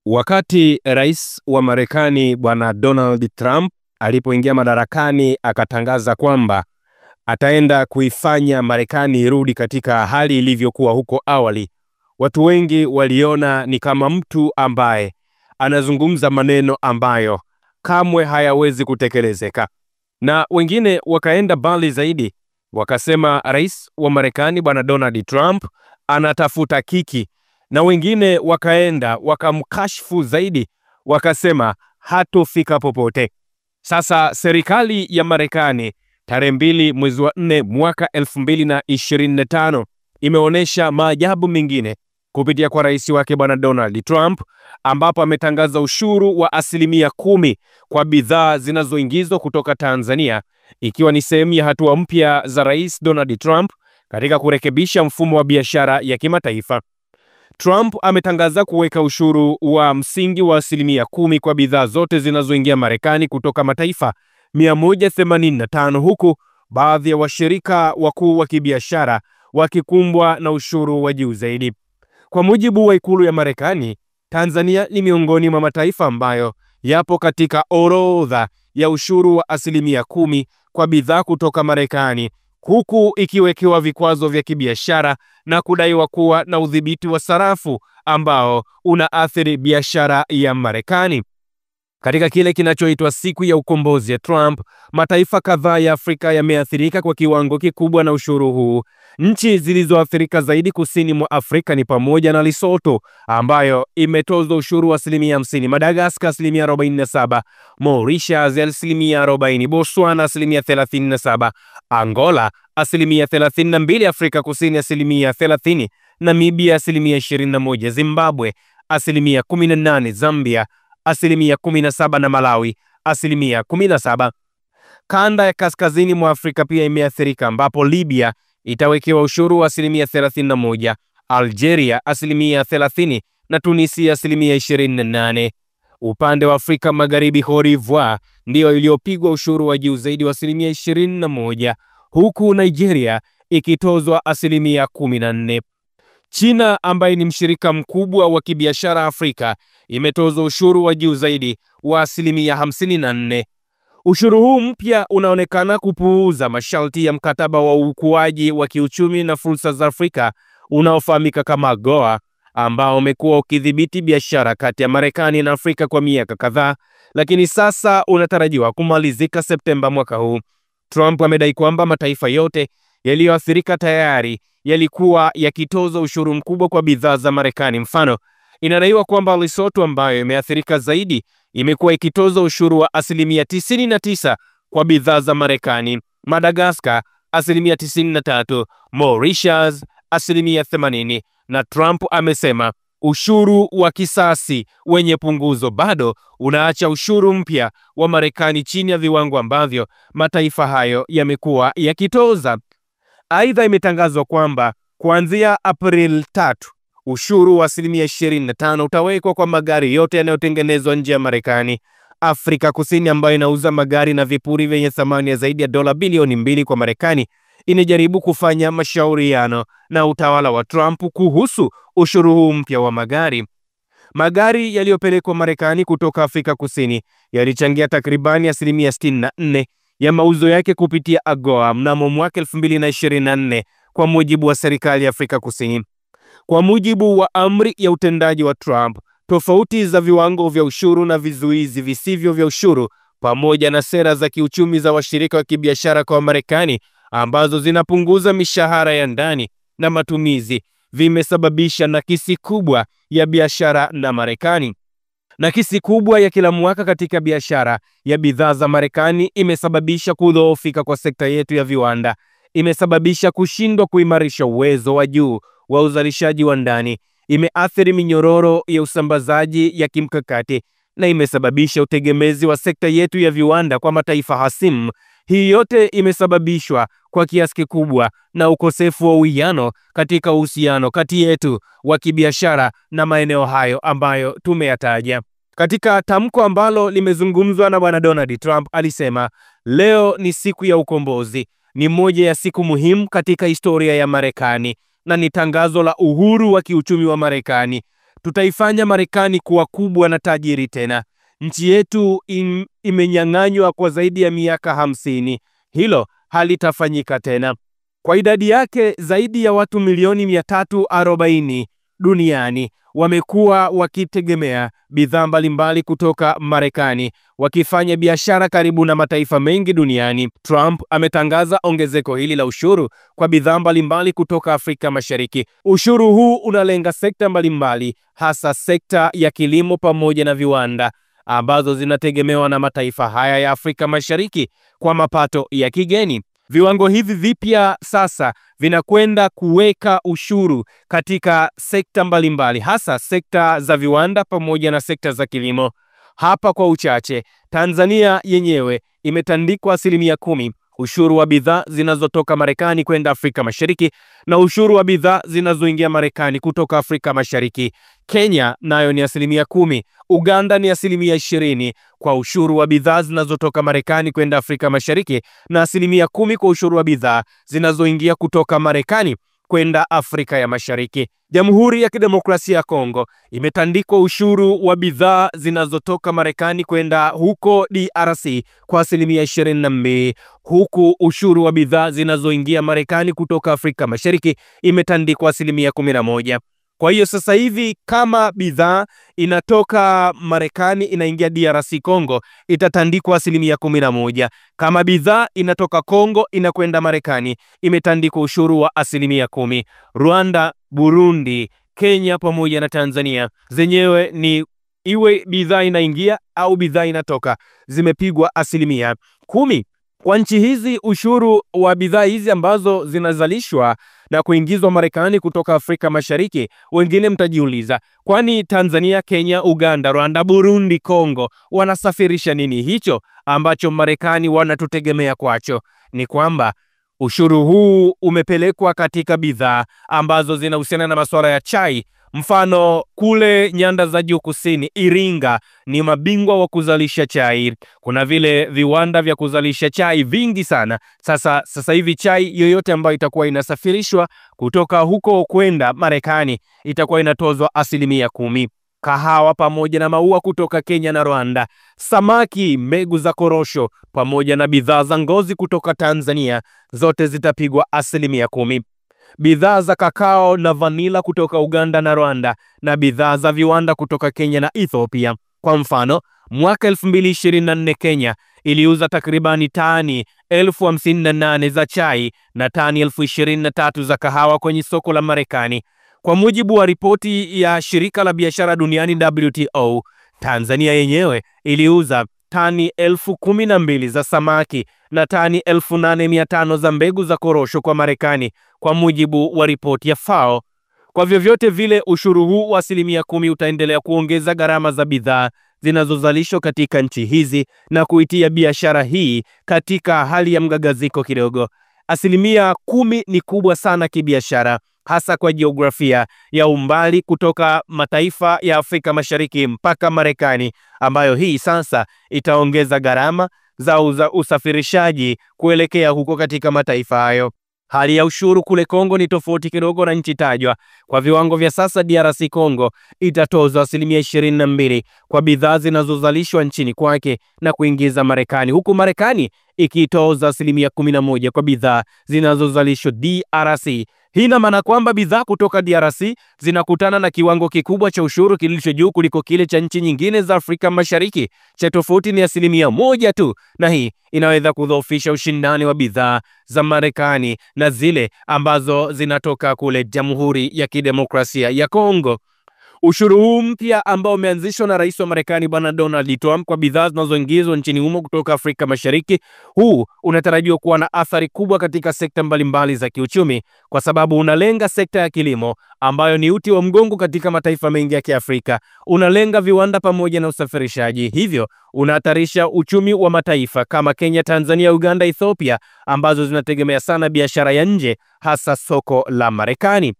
Wakati rais wa Marekani Bwana Donald Trump alipoingia madarakani akatangaza kwamba ataenda kuifanya Marekani irudi katika hali ilivyokuwa huko awali, watu wengi waliona ni kama mtu ambaye anazungumza maneno ambayo kamwe hayawezi kutekelezeka. Na wengine wakaenda mbali zaidi, wakasema rais wa Marekani Bwana Donald Trump anatafuta kiki, na wengine wakaenda wakamkashifu zaidi, wakasema hatofika popote. Sasa serikali ya Marekani tarehe 2 mwezi wa 4 mwaka 2025 imeonesha maajabu mengine kupitia kwa rais wake Bwana Donald Trump, ambapo ametangaza ushuru wa 10% kwa bidhaa zinazoingizwa kutoka Tanzania, ikiwa ni sehemu ya hatua mpya za rais Donald Trump katika kurekebisha mfumo wa biashara ya kimataifa. Trump ametangaza kuweka ushuru wa msingi wa 10% kwa bidhaa zote zinazoingia Marekani kutoka mataifa 185, huku baadhi ya washirika wakuu wa kibiashara wakikumbwa na ushuru wa juu zaidi. Kwa mujibu wa ikulu ya Marekani, Tanzania ni miongoni mwa mataifa ambayo yapo katika orodha ya ushuru wa 10% kwa bidhaa kutoka Marekani, huku ikiwekewa vikwazo vya kibiashara na kudaiwa kuwa na udhibiti wa sarafu ambao unaathiri biashara ya Marekani. Katika kile kinachoitwa siku ya ukombozi ya Trump, mataifa kadhaa ya Afrika yameathirika kwa kiwango kikubwa na ushuru huu. Nchi zilizoathirika zaidi kusini mwa Afrika ni pamoja na Lesotho ambayo imetozwa ushuru wa 50%, Madagascar 47%, Mauritius 40%, Botswana 37%, Angola 32%, Afrika Kusini 30%, Namibia 21%, Zimbabwe 18%, Zambia 17% na Malawi 17%. Kanda ya kaskazini mwa Afrika pia imeathirika, ambapo Libya itawekewa ushuru wa 31%, Algeria 30% na Tunisia 28%. Upande wa Afrika Magharibi, Cote d'Ivoire ndio iliyopigwa ushuru wa juu zaidi wa 21%, huku Nigeria ikitozwa 14%. China ambaye ni mshirika mkubwa wa kibiashara Afrika imetozwa ushuru wa juu zaidi wa 54%. Ushuru huu mpya unaonekana kupuuza masharti ya mkataba wa ukuaji wa kiuchumi na fursa za Afrika unaofahamika kama AGOA, ambao umekuwa ukidhibiti biashara kati ya Marekani na Afrika kwa miaka kadhaa, lakini sasa unatarajiwa kumalizika Septemba mwaka huu. Trump amedai kwamba mataifa yote yaliyoathirika tayari yalikuwa yakitoza ushuru mkubwa kwa bidhaa za Marekani. Mfano, inadaiwa kwamba Lesotho ambayo imeathirika zaidi imekuwa ikitoza ushuru wa 99% kwa bidhaa za Marekani, Madagascar 93%, Mauritius 80%, na Trump amesema ushuru wa kisasi wenye punguzo bado unaacha ushuru mpya wa Marekani chini ya viwango ambavyo mataifa hayo yamekuwa yakitoza. Aidha, imetangazwa kwamba kuanzia April 3 ushuru wa 25% utawekwa kwa magari yote yanayotengenezwa nje ya Marekani. Afrika Kusini ambayo inauza magari na vipuri vyenye thamani ya zaidi ya dola bilioni 2 kwa Marekani inajaribu kufanya mashauriano na utawala wa Trump kuhusu ushuru huu mpya wa magari. Magari yaliyopelekwa Marekani kutoka Afrika Kusini yalichangia takribani 64% ya mauzo yake kupitia AGOA mnamo mwaka 2024 kwa mujibu wa serikali ya Afrika Kusini. Kwa mujibu wa amri ya utendaji wa Trump, tofauti za viwango vya ushuru na vizuizi visivyo vya ushuru pamoja na sera za kiuchumi za washirika wa kibiashara kwa Marekani ambazo zinapunguza mishahara ya ndani na matumizi vimesababisha nakisi kubwa ya biashara na Marekani. Nakisi kubwa ya kila mwaka katika biashara ya bidhaa za Marekani imesababisha kudhoofika kwa sekta yetu ya viwanda, imesababisha kushindwa kuimarisha uwezo wa juu wa uzalishaji wa ndani, imeathiri minyororo ya usambazaji ya kimkakati, na imesababisha utegemezi wa sekta yetu ya viwanda kwa mataifa hasimu. Hii yote imesababishwa kwa kiasi kikubwa na ukosefu wa uwiano katika uhusiano kati yetu wa kibiashara na maeneo hayo ambayo tumeyataja. Katika tamko ambalo limezungumzwa na Bwana Donald Trump, alisema leo ni siku ya ukombozi, ni moja ya siku muhimu katika historia ya Marekani na ni tangazo la uhuru wa kiuchumi wa Marekani. tutaifanya Marekani kuwa kubwa na tajiri tena. Nchi yetu imenyang'anywa kwa zaidi ya miaka 50. Hilo halitafanyika tena. Kwa idadi yake, zaidi ya watu milioni 340 duniani wamekuwa wakitegemea bidhaa mbalimbali kutoka Marekani, wakifanya biashara karibu na mataifa mengi duniani. Trump ametangaza ongezeko hili la ushuru kwa bidhaa mbalimbali kutoka Afrika Mashariki. Ushuru huu unalenga sekta mbalimbali, hasa sekta ya kilimo pamoja na viwanda ambazo zinategemewa na mataifa haya ya Afrika Mashariki kwa mapato ya kigeni. Viwango hivi vipya sasa vinakwenda kuweka ushuru katika sekta mbalimbali, hasa sekta za viwanda pamoja na sekta za kilimo. Hapa kwa uchache, Tanzania yenyewe imetandikwa 10% ushuru wa bidhaa zinazotoka Marekani kwenda Afrika Mashariki na ushuru wa bidhaa zinazoingia Marekani kutoka Afrika Mashariki. Kenya nayo ni 10%, Uganda ni 20% kwa ushuru wa bidhaa zinazotoka Marekani kwenda Afrika Mashariki na 10% kwa ushuru wa bidhaa zinazoingia kutoka Marekani kwenda Afrika ya Mashariki. Jamhuri ya Kidemokrasia ya Kongo imetandikwa ushuru wa bidhaa zinazotoka Marekani kwenda huko DRC kwa 22%, huku ushuru wa bidhaa zinazoingia Marekani kutoka Afrika Mashariki imetandikwa 11%. Kwa hiyo sasa hivi kama bidhaa inatoka Marekani inaingia DRC Kongo itatandikwa 11%. Kama bidhaa inatoka Kongo inakwenda Marekani imetandikwa ushuru wa 10%. Rwanda, Burundi, Kenya pamoja na Tanzania zenyewe ni iwe bidhaa inaingia au bidhaa inatoka zimepigwa 10%. Kwa nchi hizi ushuru wa bidhaa hizi ambazo zinazalishwa na kuingizwa Marekani kutoka Afrika Mashariki, wengine mtajiuliza, kwani Tanzania, Kenya, Uganda, Rwanda, Burundi, Kongo wanasafirisha nini hicho ambacho Marekani wanatutegemea kwacho? Ni kwamba ushuru huu umepelekwa katika bidhaa ambazo zinahusiana na masuala ya chai. Mfano kule nyanda za juu kusini, Iringa ni mabingwa wa kuzalisha chai. Kuna vile viwanda vya kuzalisha chai vingi sana. Sasa hivi chai yoyote ambayo itakuwa inasafirishwa kutoka huko kwenda Marekani itakuwa inatozwa 10%. Kahawa pamoja na maua kutoka Kenya na Rwanda, samaki, mbegu za korosho pamoja na bidhaa za ngozi kutoka Tanzania zote zitapigwa 10%. Bidhaa za kakao na vanila kutoka Uganda na Rwanda na bidhaa za viwanda kutoka Kenya na Ethiopia. Kwa mfano, mwaka 2024 Kenya iliuza takribani tani 58,000 za chai na tani 23,000 za kahawa kwenye soko la Marekani. Kwa mujibu wa ripoti ya shirika la biashara duniani WTO, Tanzania yenyewe iliuza tani 12,000 za samaki na tani 8,500 za mbegu za korosho kwa Marekani, kwa mujibu wa ripoti ya FAO. Kwa vyovyote vile, ushuru huu wa 10% utaendelea kuongeza gharama za bidhaa zinazozalishwa katika nchi hizi na kuitia biashara hii katika hali ya mgagaziko kidogo. 10% ni kubwa sana kibiashara, hasa kwa jiografia ya umbali kutoka mataifa ya Afrika Mashariki mpaka Marekani, ambayo hii sasa itaongeza gharama za usafirishaji kuelekea huko katika mataifa hayo. Hali ya ushuru kule Kongo ni tofauti kidogo na nchi tajwa. Kwa viwango vya sasa, DRC Kongo itatozwa 22% kwa bidhaa zinazozalishwa nchini kwake na kuingiza Marekani, huku Marekani ikitoza 11% kwa bidhaa zinazozalishwa DRC. Hii ina maana kwamba bidhaa kutoka DRC zinakutana na kiwango kikubwa cha ushuru kilicho juu kuliko kile cha nchi nyingine za Afrika Mashariki. Cha tofauti ni 1% tu, na hii inaweza kudhoofisha ushindani wa bidhaa za Marekani na zile ambazo zinatoka kule Jamhuri ya Kidemokrasia ya Kongo. Ushuru huu mpya ambao umeanzishwa na Rais wa Marekani Bwana Donald Trump kwa bidhaa zinazoingizwa nchini humo kutoka Afrika Mashariki, huu unatarajiwa kuwa na athari kubwa katika sekta mbalimbali za kiuchumi, kwa sababu unalenga sekta ya kilimo ambayo ni uti wa mgongo katika mataifa mengi ya Kiafrika. Unalenga viwanda pamoja na usafirishaji, hivyo unahatarisha uchumi wa mataifa kama Kenya, Tanzania, Uganda, Ethiopia ambazo zinategemea sana biashara ya nje, hasa soko la Marekani.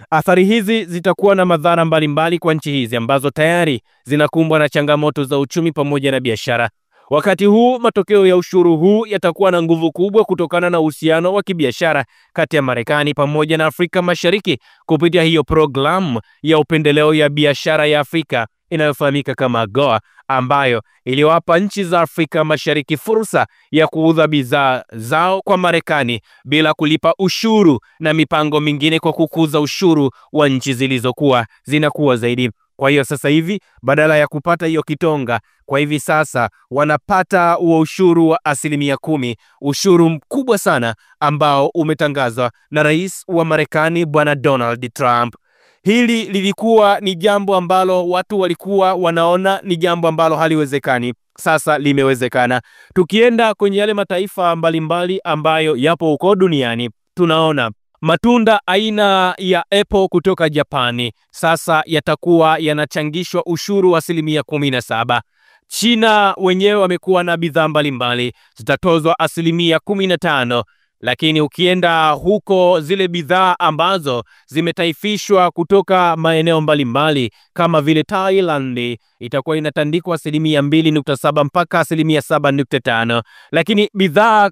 Athari hizi zitakuwa na madhara mbalimbali kwa nchi hizi ambazo tayari zinakumbwa na changamoto za uchumi pamoja na biashara. Wakati huu matokeo ya ushuru huu yatakuwa na nguvu kubwa kutokana na uhusiano wa kibiashara kati ya Marekani pamoja na Afrika Mashariki kupitia hiyo programu ya upendeleo ya biashara ya Afrika inayofahamika kama AGOA, ambayo iliwapa nchi za Afrika Mashariki fursa ya kuuza bidhaa zao kwa Marekani bila kulipa ushuru na mipango mingine kwa kukuza ushuru wa nchi zilizokuwa zinakuwa zaidi. Kwa hiyo sasa hivi badala ya kupata hiyo kitonga, kwa hivi sasa wanapata huo ushuru wa 10%, ushuru mkubwa sana ambao umetangazwa na Rais wa Marekani Bwana Donald Trump. Hili lilikuwa ni jambo ambalo watu walikuwa wanaona ni jambo ambalo haliwezekani. Sasa limewezekana. Tukienda kwenye yale mataifa mbalimbali ambayo yapo huko duniani, tunaona matunda aina ya apple kutoka Japani sasa yatakuwa yanachangishwa ushuru wa 17%. China wenyewe wamekuwa na bidhaa mbalimbali zitatozwa 15%. Lakini ukienda huko zile bidhaa ambazo zimetaifishwa kutoka maeneo mbalimbali kama vile Thailand itakuwa inatandikwa 2.7 mpaka 7.5. Lakini bidhaa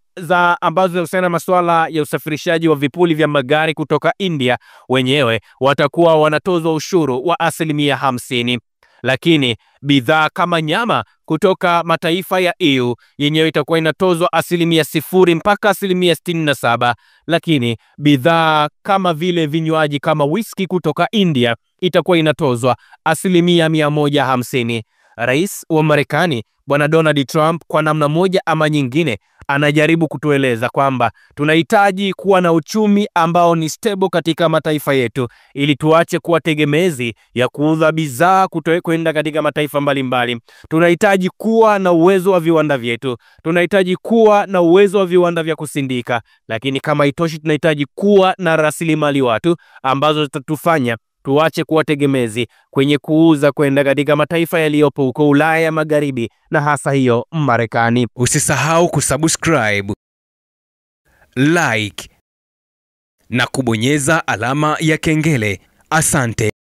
ambazo zinahusiana na masuala ya usafirishaji wa vipuli vya magari kutoka India wenyewe watakuwa wanatozwa ushuru wa 50%. Lakini bidhaa kama nyama kutoka mataifa ya EU yenyewe itakuwa inatozwa 0% mpaka 67%. Lakini bidhaa kama vile vinywaji kama whisky kutoka India itakuwa inatozwa 150%. Rais wa Marekani Bwana Donald Trump kwa namna moja ama nyingine anajaribu kutueleza kwamba tunahitaji kuwa na uchumi ambao ni stable katika mataifa yetu ili tuache kuwa tegemezi ya kuuza bidhaa kwenda katika mataifa mbalimbali. Tunahitaji kuwa na uwezo wa viwanda vyetu. Tunahitaji kuwa na uwezo wa viwanda vya kusindika. Lakini kama itoshi, tunahitaji kuwa na rasilimali watu ambazo zitatufanya tuache kuwa tegemezi kwenye kuuza kwenda katika mataifa yaliyopo huko Ulaya Magharibi na hasa hiyo Marekani. Usisahau kusubscribe, like na kubonyeza alama ya kengele. Asante.